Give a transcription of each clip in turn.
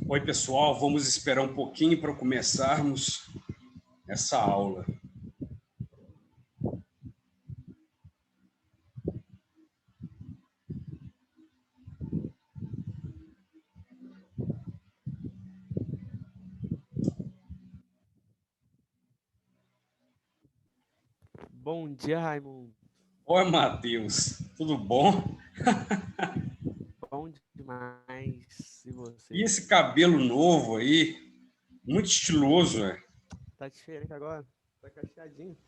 Oi, pessoal, vamos esperar um pouquinho para começarmos essa aula. Bom dia, Raimundo. Oi, Matheus, tudo bom? Bom demais. E E você? esse cabelo novo aí, muito estiloso, né? Tá diferente agora? Tá cacheadinho.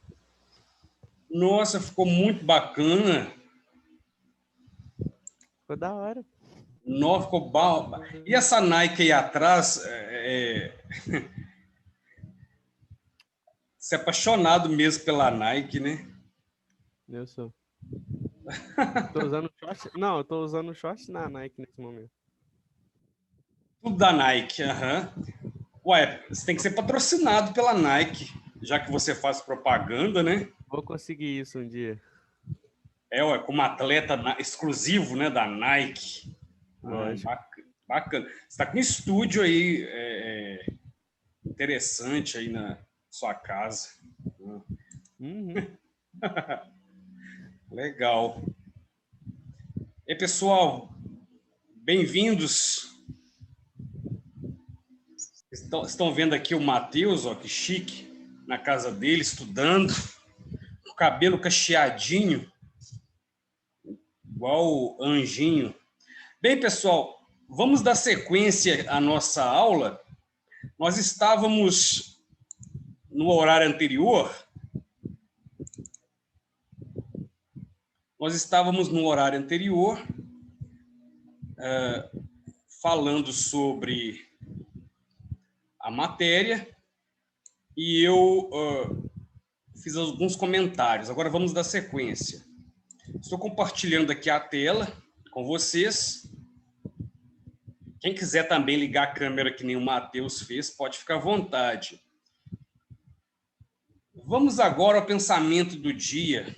Nossa, ficou muito bacana. Ficou da hora. Nossa, ficou bom. E essa Nike aí atrás, você é apaixonado mesmo pela Nike, né? Eu sou. Tô usando short. Não, eu tô usando short na Nike nesse momento. Tudo da Nike, aham. Ué, você tem que ser patrocinado pela Nike, já que você faz propaganda, né? Vou conseguir isso um dia. Ué, como atleta exclusivo, né, da Nike. Lógico. Bacana. Você está com um estúdio aí interessante aí na sua casa. Uhum. Legal. E pessoal, bem-vindos. Estão vendo aqui o Matheus, ó, que chique, na casa dele, estudando, com o cabelo cacheadinho, igual o anjinho. Bem, pessoal, vamos dar sequência à nossa aula. Nós estávamos no horário anterior. Falando sobre a matéria e eu fiz alguns comentários. Agora vamos dar sequência. Estou compartilhando aqui a tela com vocês. Quem quiser também ligar a câmera que nem o Matheus fez, pode ficar à vontade. Vamos agora ao pensamento do dia.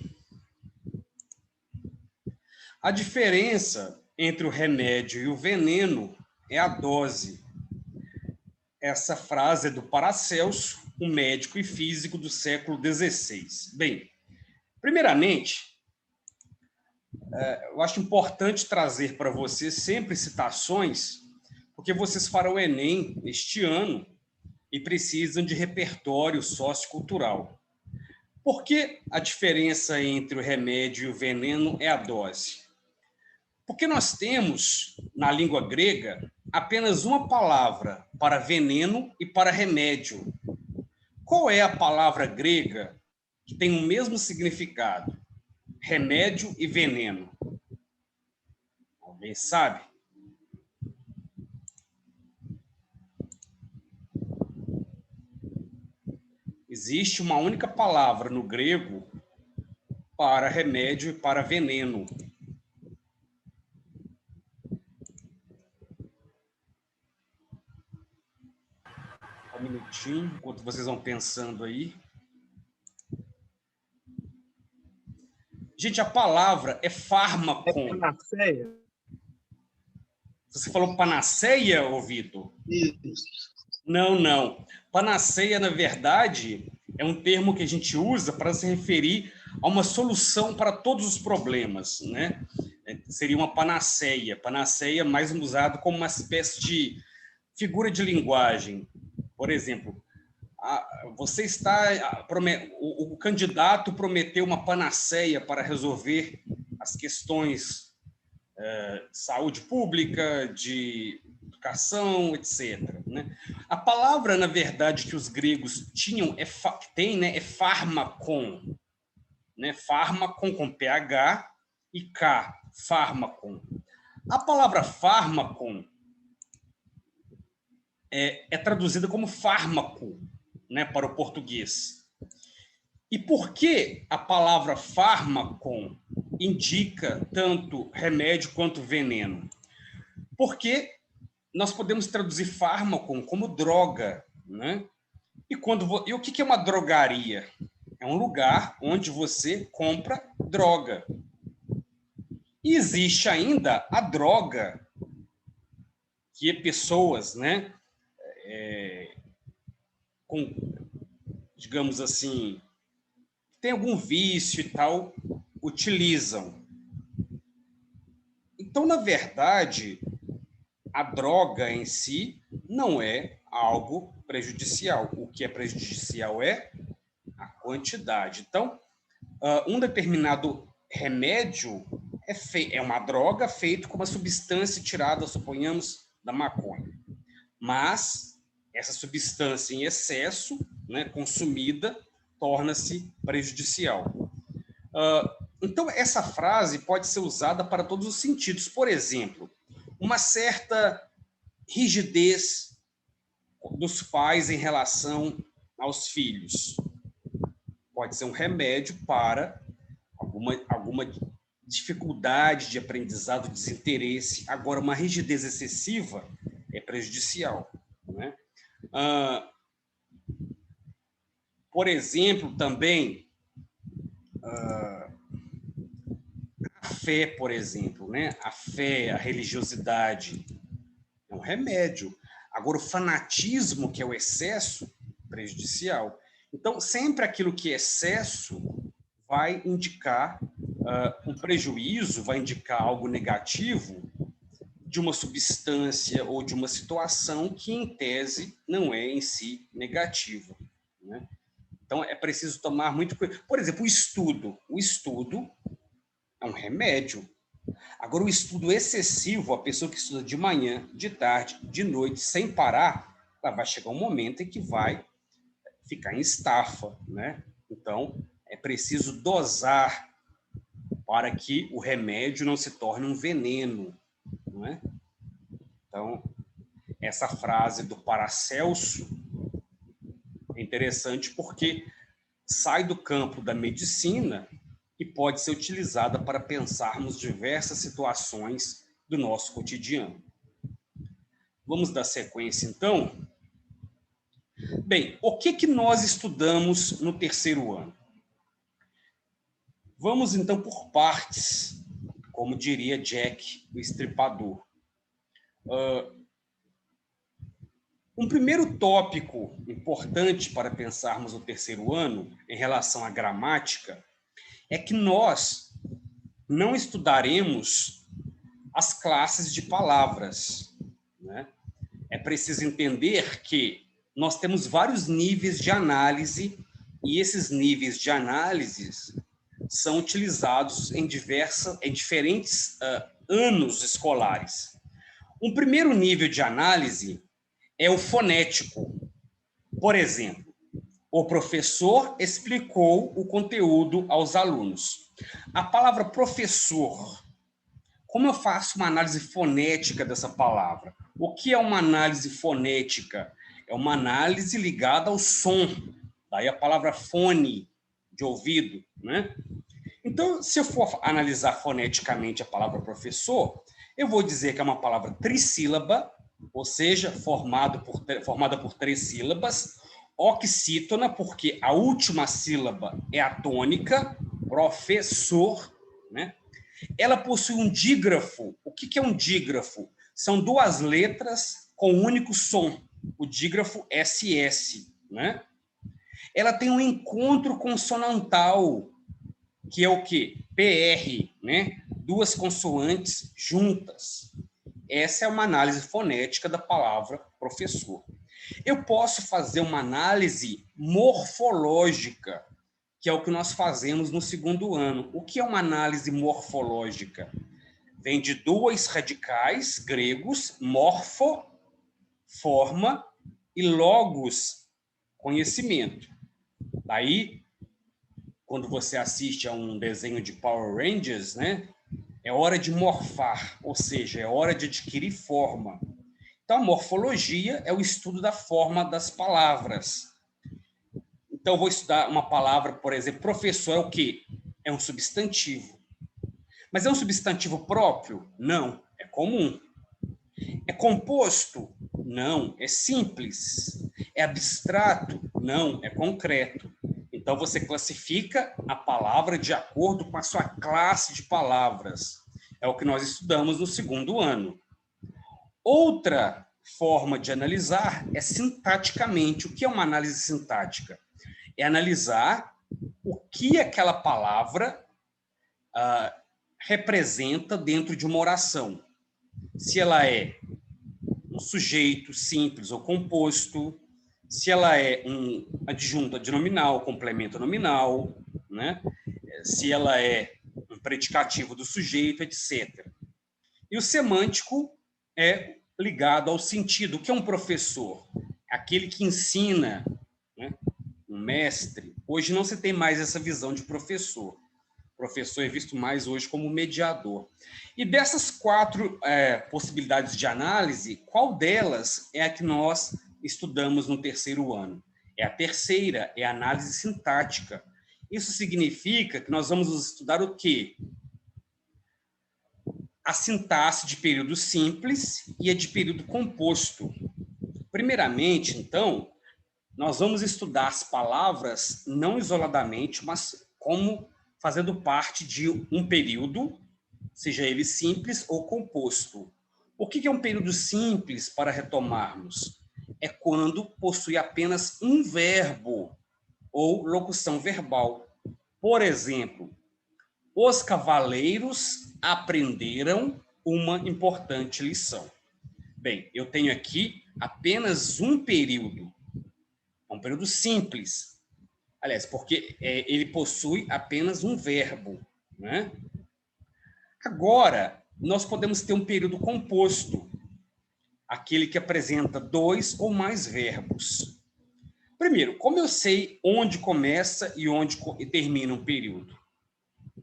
A diferença entre o remédio e o veneno é a dose. Essa frase é do Paracelso, um médico e físico do século XVI. Bem, primeiramente, eu acho importante trazer para vocês sempre citações, porque vocês farão o Enem este ano e precisam de repertório sociocultural. Por que a diferença entre o remédio e o veneno é a dose? Porque nós temos, na língua grega, apenas uma palavra para veneno e para remédio. Qual é a palavra grega que tem o mesmo significado? Remédio e veneno. Alguém sabe? Existe uma única palavra no grego para remédio e para veneno. Um minutinho, enquanto vocês vão pensando aí. Gente, a palavra é fármaco. É panaceia? Você falou panaceia, ô Vitor? Isso. Não. Panaceia, na verdade, é um termo que a gente usa para se referir a uma solução para todos os problemas, né? Seria uma panaceia. Panaceia mais usado como uma espécie de figura de linguagem. Por exemplo, você está o candidato prometeu uma panaceia para resolver as questões de saúde pública, de educação, etc. Né? A palavra, na verdade, que os gregos tinham é fármakon, né? Fármakon com PH e K, fármakon. A palavra fármakon é traduzida como fármaco, né, para o português. E por que a palavra fármaco indica tanto remédio quanto veneno? Porque nós podemos traduzir fármaco como droga, né? E o que é uma drogaria? É um lugar onde você compra droga. E existe ainda a droga, que pessoas, né, com, digamos assim, tem algum vício e tal, utilizam. Então, na verdade, a droga em si não é algo prejudicial. O que é prejudicial é a quantidade. Então, um determinado remédio é uma droga feita com uma substância tirada, suponhamos, da maconha. Mas essa substância em excesso, né, consumida, torna-se prejudicial. Então, essa frase pode ser usada para todos os sentidos. Por exemplo, uma certa rigidez dos pais em relação aos filhos pode ser um remédio para alguma dificuldade de aprendizado, desinteresse. Agora, uma rigidez excessiva é prejudicial, né? Por exemplo, também a fé, por exemplo, né? A fé, a religiosidade é um remédio. Agora, o fanatismo, que é o excesso, prejudicial. Então, sempre aquilo que é excesso vai indicar um prejuízo, vai indicar algo negativo de uma substância ou de uma situação que, em tese, não é em si negativa, né? Então, é preciso tomar muito cuidado. Por exemplo, o estudo. O estudo é um remédio. Agora, o estudo excessivo, a pessoa que estuda de manhã, de tarde, de noite, sem parar, ela vai chegar um momento em que vai ficar em estafa, né? Então, é preciso dosar para que o remédio não se torne um veneno, não é? Então, essa frase do Paracelso é interessante porque sai do campo da medicina e pode ser utilizada para pensarmos diversas situações do nosso cotidiano. Vamos dar sequência, então? Bem, o que nós estudamos no terceiro ano? Vamos, então, por partes, como diria Jack, o Estripador. Um primeiro tópico importante para pensarmos o terceiro ano, em relação à gramática, é que nós não estudaremos as classes de palavras, né? É preciso entender que nós temos vários níveis de análise e esses níveis de análise são utilizados em diferentes anos escolares. Um primeiro nível de análise é o fonético. Por exemplo, o professor explicou o conteúdo aos alunos. A palavra professor, como eu faço uma análise fonética dessa palavra? O que é uma análise fonética? É uma análise ligada ao som. Daí a palavra fone, de ouvido, né? Então, se eu for analisar foneticamente a palavra professor, eu vou dizer que é uma palavra trissílaba, ou seja, formada por 3 sílabas, oxítona, porque a última sílaba é a tônica, professor, né? Ela possui um dígrafo. O que é um dígrafo? São 2 letras com um único som, o dígrafo SS, né? Ela tem um encontro consonantal, que é o quê? PR, né? 2 consoantes juntas. Essa é uma análise fonética da palavra professor. Eu posso fazer uma análise morfológica, que é o que nós fazemos no segundo ano. O que é uma análise morfológica? Vem de 2 radicais gregos, morfo, forma, e logos, conhecimento. Daí, quando você assiste a um desenho de Power Rangers, né, é hora de morfar, ou seja, é hora de adquirir forma. Então, a morfologia é o estudo da forma das palavras. Então, eu vou estudar uma palavra, por exemplo, professor é o quê? É um substantivo. Mas é um substantivo próprio? Não, é comum. É composto? Não, é simples. É abstrato? Não, é concreto. Então, você classifica a palavra de acordo com a sua classe de palavras. É o que nós estudamos no segundo ano. Outra forma de analisar é sintaticamente. O que é uma análise sintática? É analisar o que aquela palavra representa dentro de uma oração. Se ela é um sujeito simples ou composto, se ela é um adjunto adnominal, complemento nominal, né? Se ela é um predicativo do sujeito, etc. E o semântico é ligado ao sentido. O que é um professor? Aquele que ensina, né? Um mestre. Hoje não se tem mais essa visão de professor. O professor é visto mais hoje como mediador. E dessas 4 possibilidades de análise, qual delas é a que nós estudamos no terceiro ano? É a terceira, é a análise sintática. Isso significa que nós vamos estudar o quê? A sintaxe de período simples e a de período composto. Primeiramente, então, nós vamos estudar as palavras não isoladamente, mas como fazendo parte de um período, seja ele simples ou composto. O que é um período simples, para retomarmos? É quando possui apenas um verbo ou locução verbal. Por exemplo, os cavaleiros aprenderam uma importante lição. Bem, eu tenho aqui apenas um período. É um período simples. Aliás, porque ele possui apenas um verbo, né? Agora, nós podemos ter um período composto, aquele que apresenta 2 ou mais verbos. Primeiro, como eu sei onde começa e onde termina um período?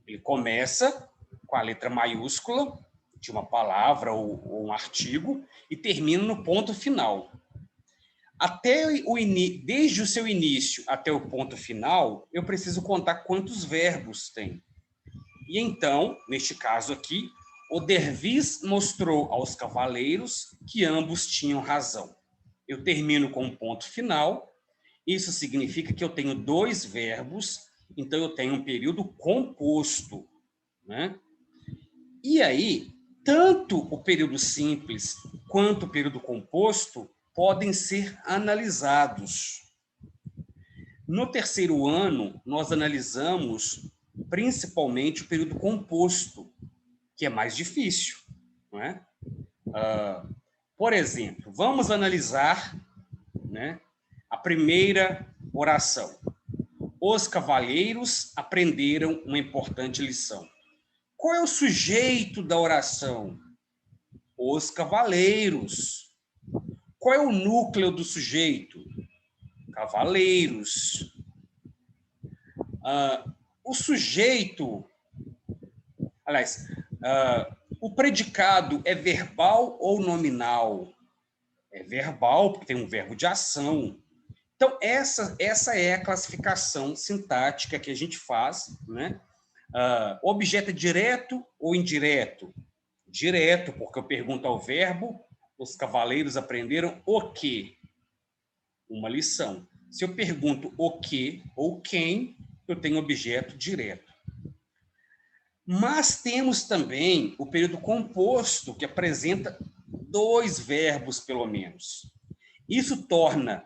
Ele começa com a letra maiúscula de uma palavra ou um artigo e termina no ponto final. Desde o seu início até o ponto final, eu preciso contar quantos verbos tem. E então, neste caso aqui, o Dervis mostrou aos cavaleiros que ambos tinham razão. Eu termino com um ponto final. Isso significa que eu tenho 2 verbos, então eu tenho um período composto, né? E aí, tanto o período simples quanto o período composto podem ser analisados. No terceiro ano, nós analisamos principalmente o período composto, que é mais difícil, não é? Por exemplo, vamos analisar, né, a primeira oração. Os cavaleiros aprenderam uma importante lição. Qual é o sujeito da oração? Os cavaleiros. Qual é o núcleo do sujeito? Cavaleiros. O sujeito, aliás, o predicado é verbal ou nominal? É verbal, porque tem um verbo de ação. Então, essa é a classificação sintática que a gente faz, né? Objeto é direto ou indireto? Direto, porque eu pergunto ao verbo, os cavaleiros aprenderam o quê? Uma lição. Se eu pergunto o que ou quem, eu tenho objeto direto. Mas temos também o período composto, que apresenta 2 verbos, pelo menos. Isso torna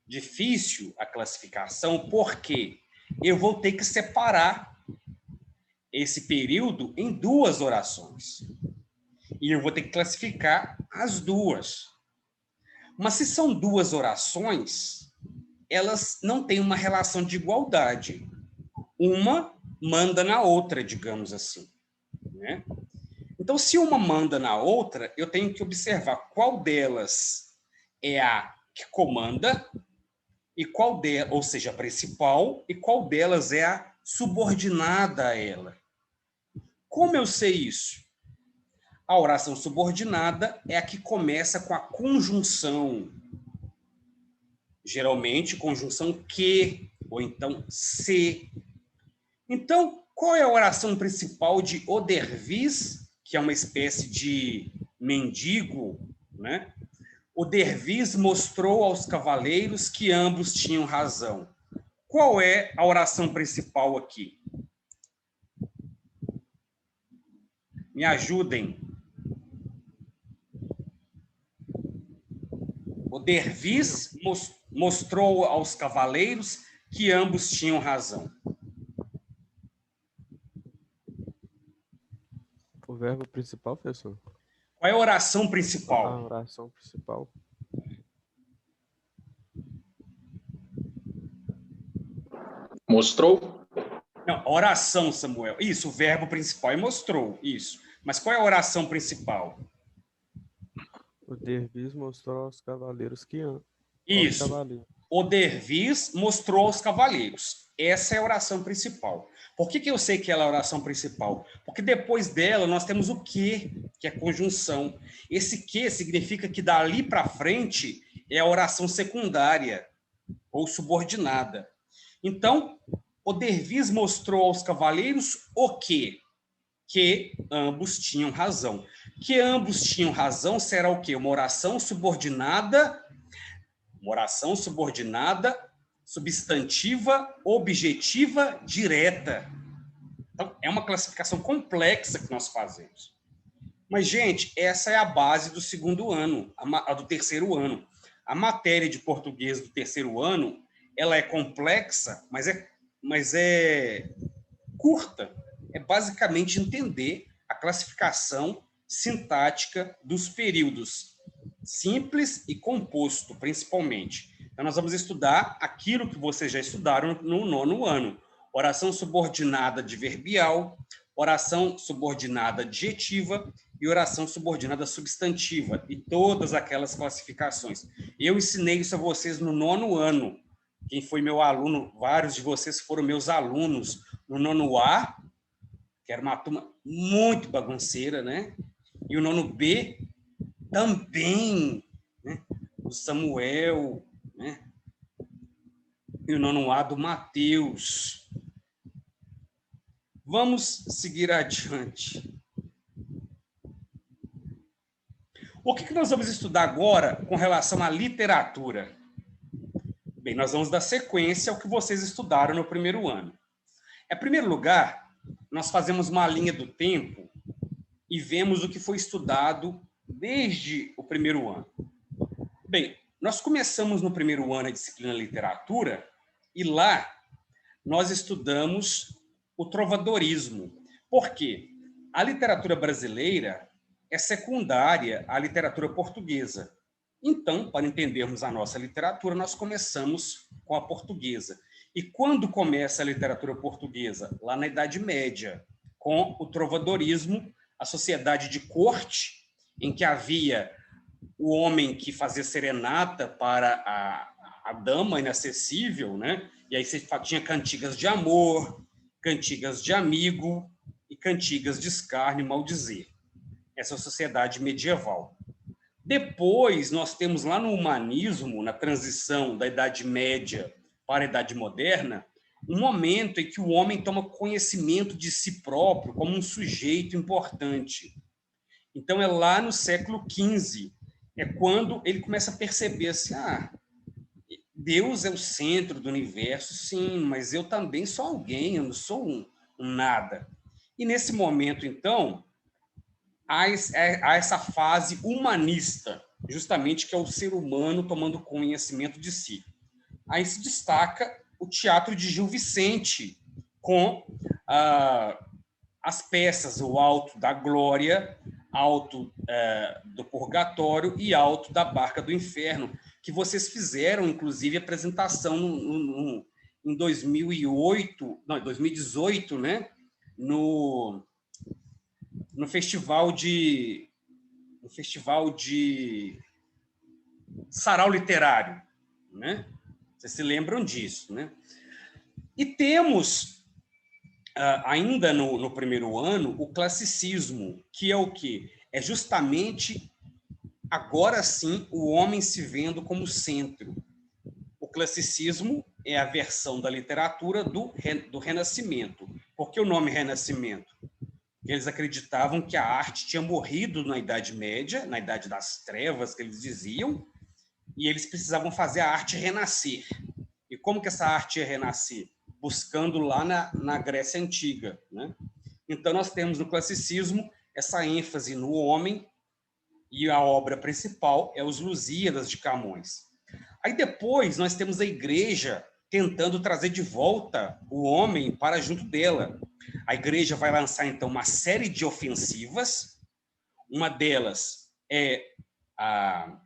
difícil a classificação, porque eu vou ter que separar esse período em 2 orações. E eu vou ter que classificar as 2. Mas se são 2 orações, elas não têm uma relação de igualdade. Uma manda na outra, digamos assim, né? Então, se uma manda na outra, eu tenho que observar qual delas é a que comanda e qual delas, ou seja, a principal, e qual delas é a subordinada a ela. Como eu sei isso? A oração subordinada é a que começa com a conjunção, geralmente conjunção que, ou então se. Então, qual é a oração principal de Odervis, que é uma espécie de mendigo, né? Odervis mostrou aos cavaleiros que ambos tinham razão. Qual é a oração principal aqui? Me ajudem. Dervis mostrou aos cavaleiros que ambos tinham razão. O verbo principal, professor? Qual é a oração A principal? oração principal. Mostrou? Não, oração, Samuel. Isso, o verbo principal é mostrou, isso. Mas qual é a oração principal? O Dervis mostrou aos cavaleiros que aos Isso. cavaleiros. O Dervis mostrou aos cavaleiros. Essa é a oração principal. Por que eu sei que ela é a oração principal? Porque depois dela nós temos o que é conjunção. Esse que significa que dali para frente é a oração secundária ou subordinada. Então, o Dervis mostrou aos cavaleiros o quê? Que ambos tinham razão. Que ambos tinham razão será o quê? Uma oração subordinada, substantiva, objetiva, direta. Então, é uma classificação complexa que nós fazemos. Mas, gente, essa é a base do segundo ano, a do terceiro ano. A matéria de português do terceiro ano, ela é complexa, mas é curta. É basicamente entender a classificação sintática dos períodos simples e composto, principalmente. Então, nós vamos estudar aquilo que vocês já estudaram no nono ano. Oração subordinada adverbial, oração subordinada adjetiva e oração subordinada substantiva, e todas aquelas classificações. Eu ensinei isso a vocês no nono ano. Quem foi meu aluno, vários de vocês foram meus alunos no nono A, que era uma turma muito bagunceira, né? E o nono B também, né? O Samuel, né? E o nono A do Mateus. Vamos seguir adiante. O que nós vamos estudar agora com relação à literatura? Bem, nós vamos dar sequência ao que vocês estudaram no primeiro ano. Em primeiro lugar, nós fazemos uma linha do tempo e vemos o que foi estudado desde o primeiro ano. Bem, nós começamos no primeiro ano a disciplina literatura e lá nós estudamos o trovadorismo. Por quê? A literatura brasileira é secundária à literatura portuguesa. Então, para entendermos a nossa literatura, nós começamos com a portuguesa. E quando começa a literatura portuguesa? Lá na Idade Média, com o trovadorismo, a sociedade de corte, em que havia o homem que fazia serenata para a dama inacessível, né? E aí você tinha cantigas de amor, cantigas de amigo e cantigas de escárnio e maldizer. Essa é a sociedade medieval. Depois, nós temos lá no humanismo, na transição da Idade Média para a Idade Moderna, um momento em que o homem toma conhecimento de si próprio como um sujeito importante. Então, é lá no século XV, é quando ele começa a perceber assim, Deus é o centro do universo, sim, mas eu também sou alguém, eu não sou um nada. E nesse momento, então, há essa fase humanista, justamente que é o ser humano tomando conhecimento de si. Aí se destaca o teatro de Gil Vicente, com as peças O Alto da Glória, Alto do Purgatório e Alto da Barca do Inferno, que vocês fizeram, inclusive, apresentação em 2018, né? No festival de Sarau Literário, né? Vocês se lembram disso, né? E temos ainda no primeiro ano o classicismo, que é o quê? É justamente agora sim o homem se vendo como centro. O classicismo é a versão da literatura do Renascimento. Por que o nome Renascimento? Eles acreditavam que a arte tinha morrido na Idade Média, na Idade das Trevas, que eles diziam, e eles precisavam fazer a arte renascer. E como que essa arte ia renascer? Buscando lá na Grécia Antiga, né? Então, nós temos no classicismo essa ênfase no homem E a obra principal é Os Lusíadas de Camões. Aí depois nós temos a igreja tentando trazer de volta o homem para junto dela. A igreja vai lançar, então, uma série de ofensivas. Uma delas é a,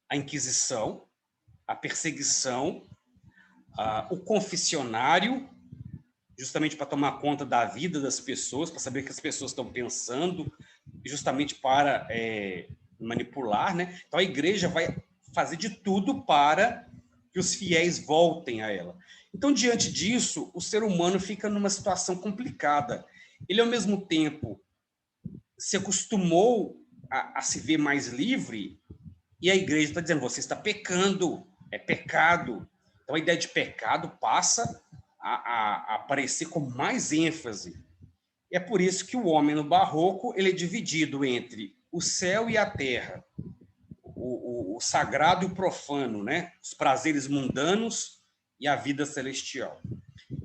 a Inquisição, a perseguição, o confessionário, justamente para tomar conta da vida das pessoas, para saber o que as pessoas estão pensando, justamente para manipular, né? Então a igreja vai fazer de tudo para que os fiéis voltem a ela. Então, diante disso, o ser humano fica numa situação complicada. Ele, ao mesmo tempo, se acostumou a se ver mais livre, e a igreja está dizendo, você está pecando, é pecado. Então, a ideia de pecado passa a aparecer com mais ênfase. E é por isso que o homem no barroco ele é dividido entre o céu e a terra, o sagrado e o profano, né? Os prazeres mundanos e a vida celestial.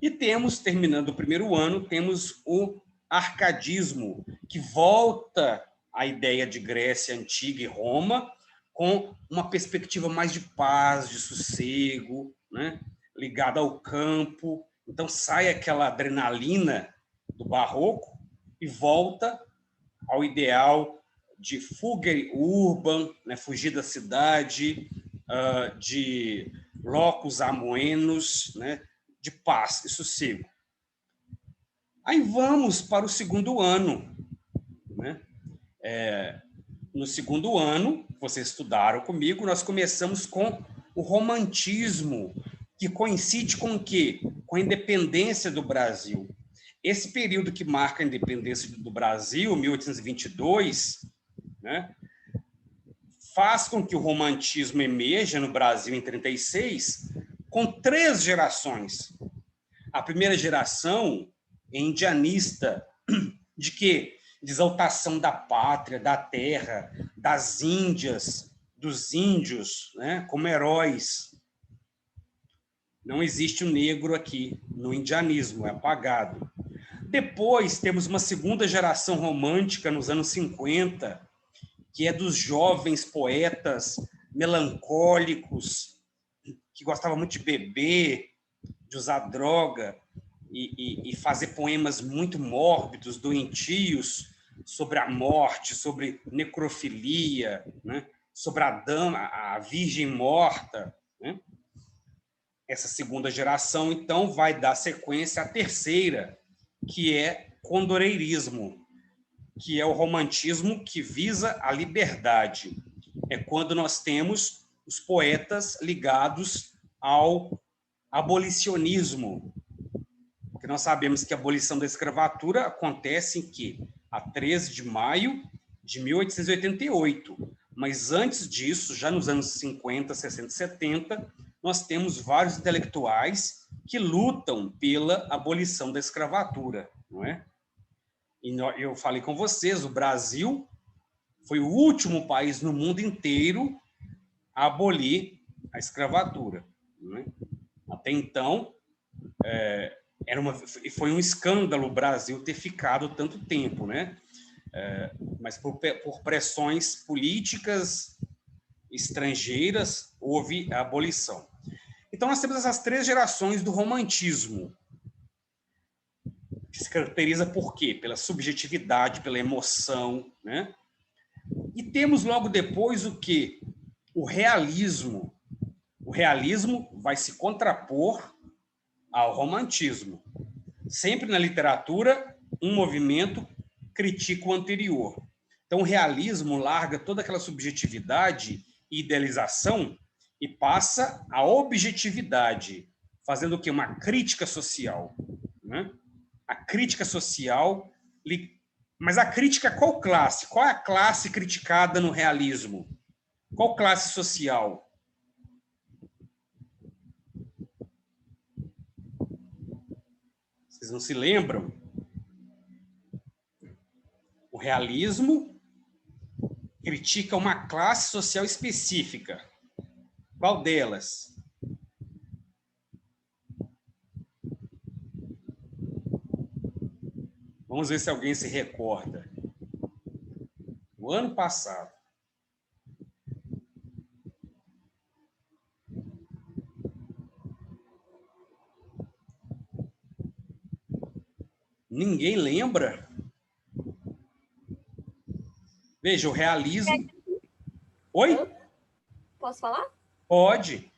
E temos, terminando o primeiro ano, temos o arcadismo, que volta à ideia de Grécia Antiga e Roma, com uma perspectiva mais de paz, de sossego, né? Ligada ao campo. Então sai aquela adrenalina do barroco e volta ao ideal de fuga urban, né? Fugir da cidade, de locus amoenos, né? De paz e sossego. Aí vamos para o segundo ano, né? No segundo ano, vocês estudaram comigo, nós começamos com o romantismo, que coincide com o quê? Com a independência do Brasil. Esse período que marca a independência do Brasil, 1822, né, faz com que o romantismo emerja no Brasil em 36, com 3 gerações. A primeira geração é indianista, de quê? De exaltação da pátria, da terra, das Índias, dos índios, né, como heróis. Não existe o negro aqui no indianismo, é apagado. Depois temos uma segunda geração romântica nos anos 50, que é dos jovens poetas melancólicos, que gostavam muito de beber, de usar droga e fazer poemas muito mórbidos, doentios, sobre a morte, sobre necrofilia, né? Sobre a dama, a virgem morta, né? Essa segunda geração, então, vai dar sequência à terceira, que é condoreirismo, que é o romantismo que visa a liberdade. É quando nós temos os poetas ligados ao abolicionismo, porque nós sabemos que a abolição da escravatura acontece em que? A 13 de maio de 1888. Mas antes disso, já nos anos 50, 60 e 70, nós temos vários intelectuais que lutam pela abolição da escravatura, não é? E eu falei com vocês, o Brasil foi o último país no mundo inteiro a abolir a escravatura, não é? Até então, foi um escândalo o Brasil ter ficado tanto tempo, né? Mas por pressões políticas estrangeiras houve a abolição. Então nós temos essas 3 gerações do romantismo, que se caracteriza por quê? Pela subjetividade, pela emoção, né? E temos logo depois o quê? O realismo. O realismo vai se contrapor ao romantismo. Sempre na literatura, um movimento critica o anterior. Então, o realismo larga toda aquela subjetividade e idealização e passa à objetividade, fazendo o quê? Uma crítica social, né? A crítica social... Mas a crítica, qual classe? Qual é a classe criticada no realismo? Qual classe social? Vocês não se lembram? O realismo critica uma classe social específica. Qual delas? Vamos ver se alguém se recorda. No ano passado. Ninguém lembra? Veja, o realismo... Oi? Posso falar? Pode.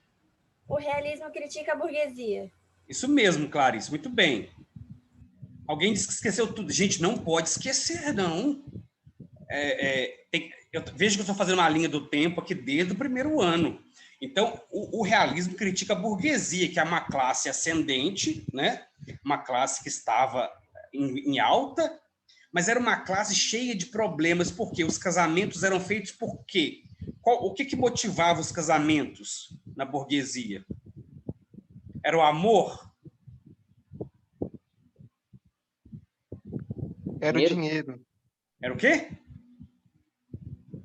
O realismo critica a burguesia. Isso mesmo, Clarice, muito bem. Alguém disse que esqueceu tudo. Gente, não pode esquecer, não. Veja que eu estou fazendo uma linha do tempo aqui desde o primeiro ano. Então, o realismo critica a burguesia, que é uma classe ascendente, né? Uma classe que estava em alta, mas era uma classe cheia de problemas, porque os casamentos eram feitos por quê? O que motivava os casamentos na burguesia? Era o amor? Era o dinheiro. Era o quê?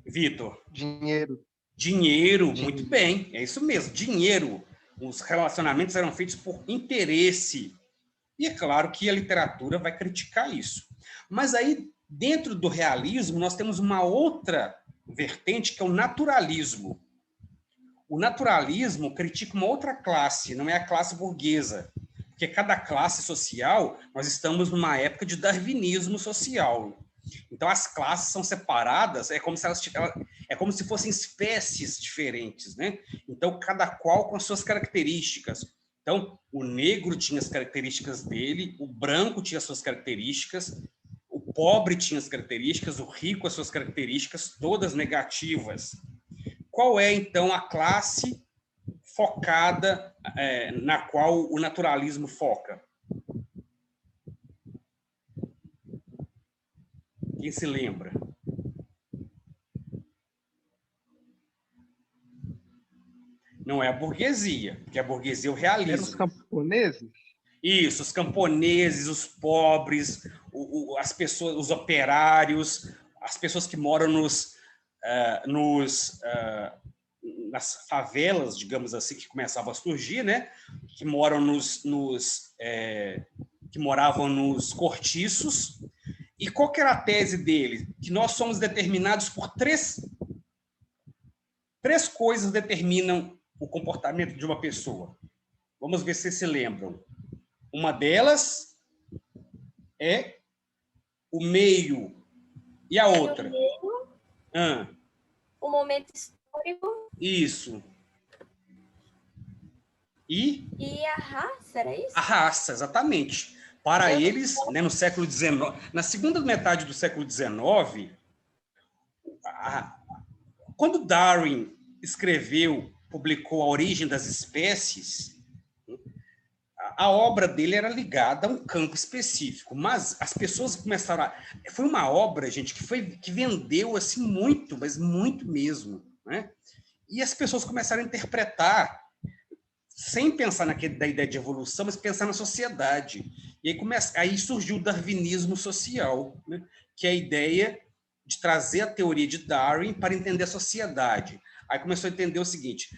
Vitor? Dinheiro. Dinheiro, muito bem, é isso mesmo, dinheiro. Os relacionamentos eram feitos por interesse. E é claro que a literatura vai criticar isso. Mas aí, dentro do realismo, nós temos uma outra vertente, que é o naturalismo. O naturalismo critica uma outra classe, não é a classe burguesa. Porque cada classe social, nós estamos numa época de darwinismo social. Então, as classes são separadas, é como se fossem espécies diferentes, né? Então, cada qual com as suas características. Então, o negro tinha as características dele, o branco tinha as suas características, o pobre tinha as características, o rico as suas características, todas negativas. Qual é, então, a classe focada, na qual o naturalismo foca? Quem se lembra? Não é a burguesia, porque a burguesia é o realismo. Eram os camponeses? Isso, os camponeses, os pobres, as pessoas, os operários, as pessoas que moram nas favelas, digamos assim, que começavam a surgir, né? Que moravam nos cortiços. E qual que era a tese dele? Que nós somos determinados por três coisas determinam o comportamento de uma pessoa. Vamos ver se vocês se lembram. Uma delas é o meio. E a outra? O momento histórico. Isso. E a raça, era isso? A raça, exatamente. Para eles, né, no século XIX, na segunda metade do século XIX, quando Darwin publicou A Origem das Espécies, a obra dele era ligada a um campo específico, mas as pessoas começaram foi uma obra, gente, que vendeu assim muito, mas muito mesmo, né? E as pessoas começaram a interpretar sem pensar da ideia de evolução, mas pensar na sociedade. E aí surgiu o darwinismo social, né? Que é a ideia de trazer a teoria de Darwin para entender a sociedade. Aí começou a entender o seguinte,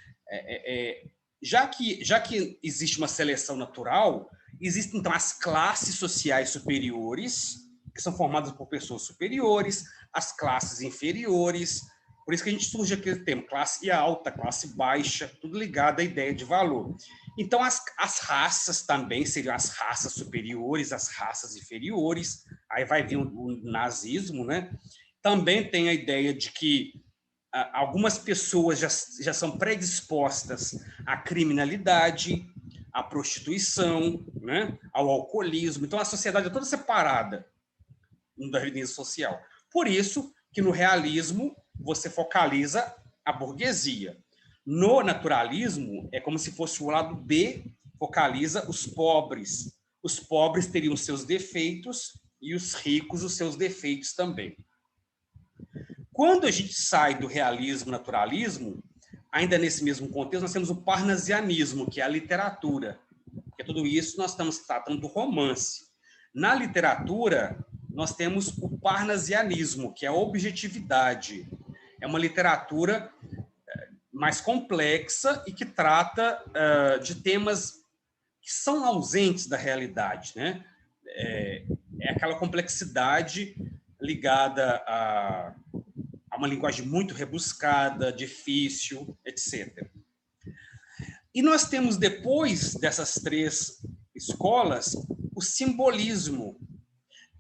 já que existe uma seleção natural, existem, então, as classes sociais superiores, que são formadas por pessoas superiores, as classes inferiores. Por isso que a gente surge aquele termo, classe alta, classe baixa, tudo ligado à ideia de valor. Então, as raças também seriam as raças superiores, as raças inferiores. Aí vai vir o nazismo, né? Também tem a ideia de que algumas pessoas já são predispostas à criminalidade, à prostituição, né? Ao alcoolismo. Então, a sociedade é toda separada no darwinismo social. Por isso que no realismo você focaliza a burguesia. No naturalismo, é como se fosse o lado B, focaliza os pobres. Os pobres teriam seus defeitos e os ricos os seus defeitos também. Quando a gente sai do realismo, naturalismo, ainda nesse mesmo contexto, nós temos o parnasianismo, que é a literatura. Porque tudo isso nós estamos tratando do romance. Na literatura, nós temos o parnasianismo, que é a objetividade. É uma literatura mais complexa e que trata de temas que são ausentes da realidade, né? É aquela complexidade ligada a uma linguagem muito rebuscada, difícil, etc. E nós temos, depois dessas três escolas, o simbolismo.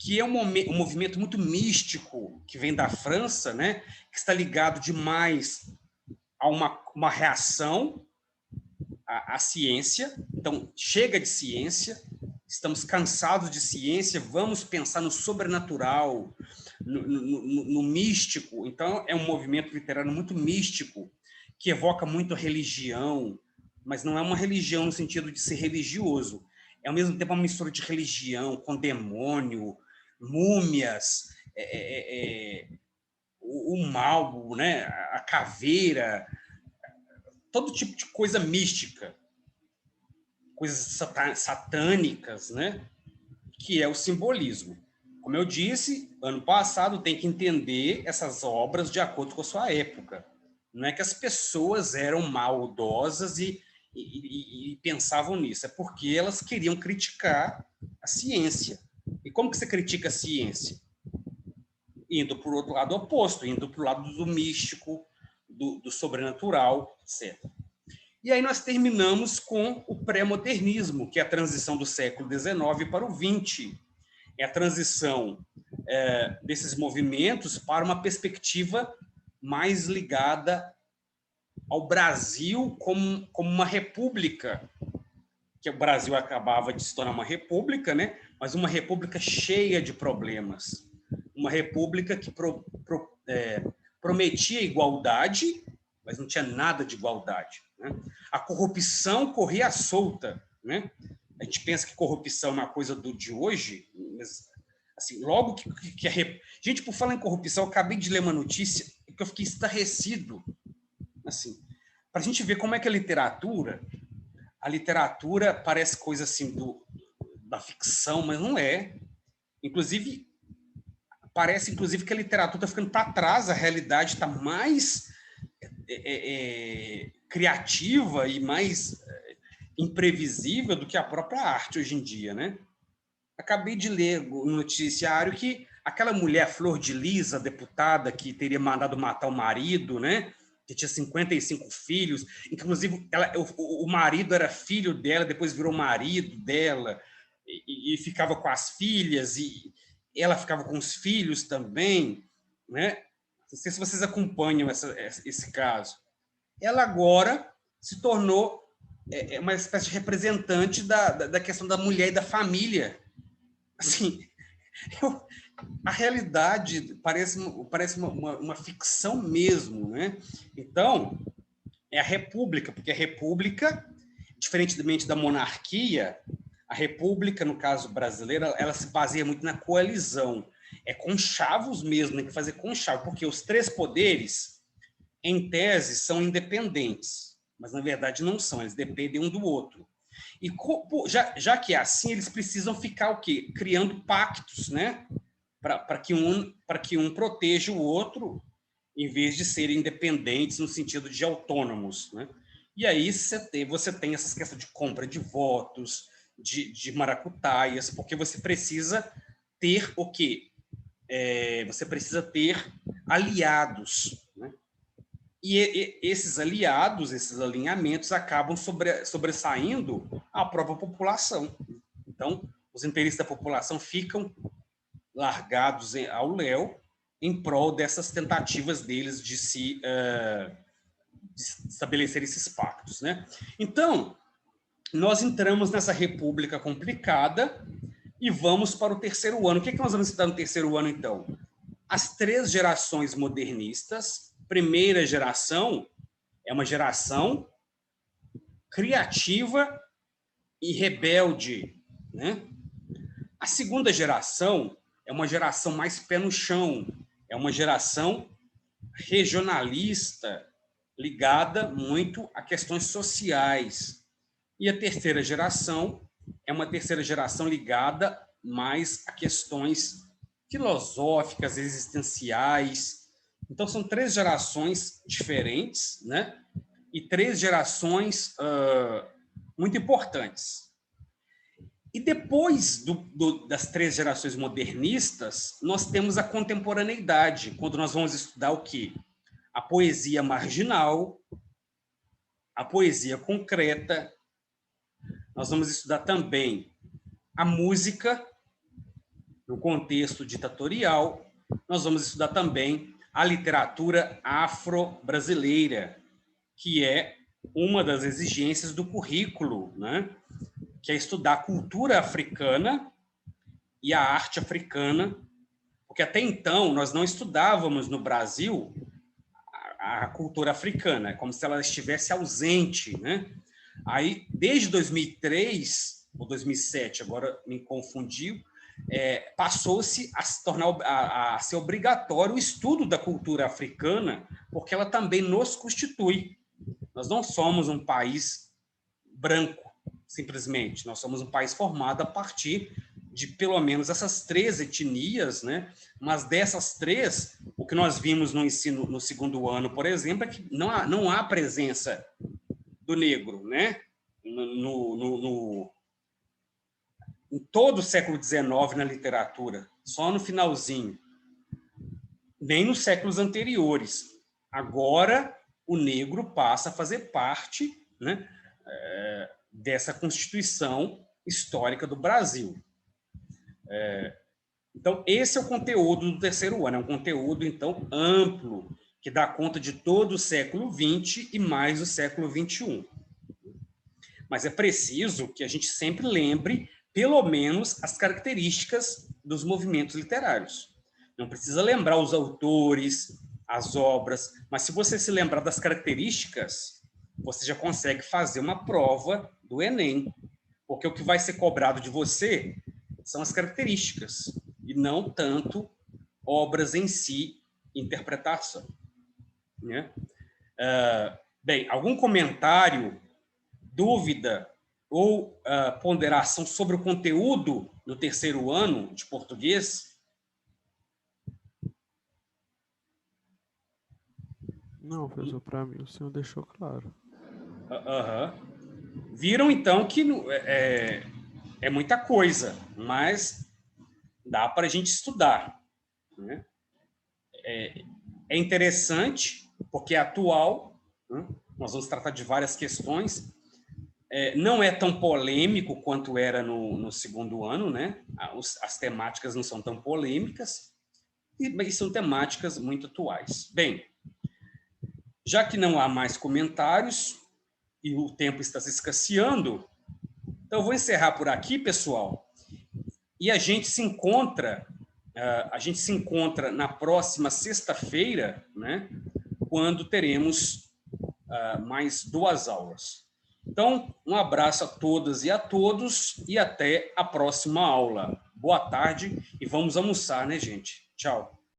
que é um movimento muito místico que vem da França, né? Que está ligado demais a uma reação à ciência. Então, chega de ciência, estamos cansados de ciência, vamos pensar no sobrenatural, no místico. Então, é um movimento literário muito místico, que evoca muito a religião, mas não é uma religião no sentido de ser religioso. É, ao mesmo tempo, uma mistura de religião com demônio, múmias, o mal, né? A caveira, todo tipo de coisa mística, coisas satânicas, né? Que é o simbolismo. Como eu disse, ano passado tem que entender essas obras de acordo com a sua época. Não é que as pessoas eram maldosas e pensavam nisso, é porque elas queriam criticar a ciência. E como que você critica a ciência? Indo para o outro lado oposto, indo para o lado do místico, do sobrenatural, etc. E aí nós terminamos com o pré-modernismo, que é a transição do século XIX para o XX. É a transição desses movimentos para uma perspectiva mais ligada ao Brasil como uma república, que o Brasil acabava de se tornar uma república, né? Mas uma república cheia de problemas. Uma república que prometia igualdade, mas não tinha nada de igualdade, né? A corrupção corria solta, né? A gente pensa que corrupção é uma coisa de hoje, mas assim, logo que gente, por falar em corrupção, eu acabei de ler uma notícia que eu fiquei estarrecido, assim, para a gente ver como é que a literatura parece coisa assim da ficção, mas não é. Inclusive, parece inclusive que a literatura está ficando para trás, a realidade está mais criativa e mais imprevisível do que a própria arte hoje em dia, né? Acabei de ler no noticiário que aquela mulher Flor de Lis, a deputada que teria mandado matar o marido, né? Que tinha 55 filhos, inclusive o marido era filho dela, depois virou marido dela, e ficava com as filhas, e ela ficava com os filhos também, né? Não sei se vocês acompanham esse caso. Ela agora se tornou uma espécie de representante da questão da mulher e da família. Assim, a realidade parece uma ficção mesmo, né? Então, é a república, porque a república, diferentemente da monarquia, a república, no caso brasileiro, ela se baseia muito na coalizão. É conchavos mesmo, tem que fazer conchavo, porque os três poderes, em tese, são independentes, mas na verdade não são, eles dependem um do outro. E já que é assim, eles precisam ficar o quê? Criando pactos, né? Para que um proteja o outro, em vez de serem independentes no sentido de autônomos, né? E aí você tem essas questões de compra de votos, de maracutaias, porque você precisa ter o quê? Você precisa ter aliados, né? E esses aliados, esses alinhamentos, acabam sobressaindo a própria população. Então, os interesses da população ficam largados ao léu em prol dessas tentativas deles de estabelecer esses pactos, né? Então, nós entramos nessa república complicada e vamos para o terceiro ano. O que nós vamos estudar no terceiro ano, então? As três gerações modernistas. Primeira geração é uma geração criativa e rebelde, né? A segunda geração é uma geração mais pé no chão, é uma geração regionalista, ligada muito a questões sociais. E a terceira geração é uma terceira geração ligada mais a questões filosóficas, existenciais. Então, são três gerações diferentes, né? E três gerações muito importantes. E depois das três gerações modernistas, nós temos a contemporaneidade, quando nós vamos estudar o quê? A poesia marginal, a poesia concreta. Nós vamos estudar também a música, no contexto ditatorial, nós vamos estudar também a literatura afro-brasileira, que é uma das exigências do currículo, né? Que é estudar a cultura africana e a arte africana, porque até então nós não estudávamos no Brasil a cultura africana, é como se ela estivesse ausente, né? Aí, desde 2003 ou 2007, agora me confundi, passou-se a se tornar a ser obrigatório o estudo da cultura africana, porque ela também nos constitui. Nós não somos um país branco, simplesmente. Nós somos um país formado a partir de pelo menos essas 3 etnias, né? Mas dessas 3, o que nós vimos no ensino no segundo ano, por exemplo, é que não há presença do negro, né? Em todo o século XIX na literatura, só no finalzinho, nem nos séculos anteriores. Agora, o negro passa a fazer parte, né, dessa constituição histórica do Brasil. Então, esse é o conteúdo do terceiro ano, é um conteúdo, então, amplo, que dá conta de todo o século XX e mais o século XXI. Mas é preciso que a gente sempre lembre, pelo menos, as características dos movimentos literários. Não precisa lembrar os autores, as obras, mas se você se lembrar das características, você já consegue fazer uma prova do Enem, porque o que vai ser cobrado de você são as características, e não tanto obras em si, interpretação. Né? Bem, algum comentário, dúvida ou ponderação sobre o conteúdo do terceiro ano de português? Não, professor, para mim o senhor deixou claro. Viram, então, que é muita coisa, mas dá para a gente estudar. Né? É interessante, porque é atual, né? Nós vamos tratar de várias questões. Não é tão polêmico quanto era no segundo ano, né? As temáticas não são tão polêmicas, mas são temáticas muito atuais. Bem, já que não há mais comentários e o tempo está se escasseando, então eu vou encerrar por aqui, pessoal, e a gente se encontra na próxima sexta-feira, né, quando teremos mais 2 aulas. Então, um abraço a todas e a todos e até a próxima aula. Boa tarde e vamos almoçar, né, gente? Tchau.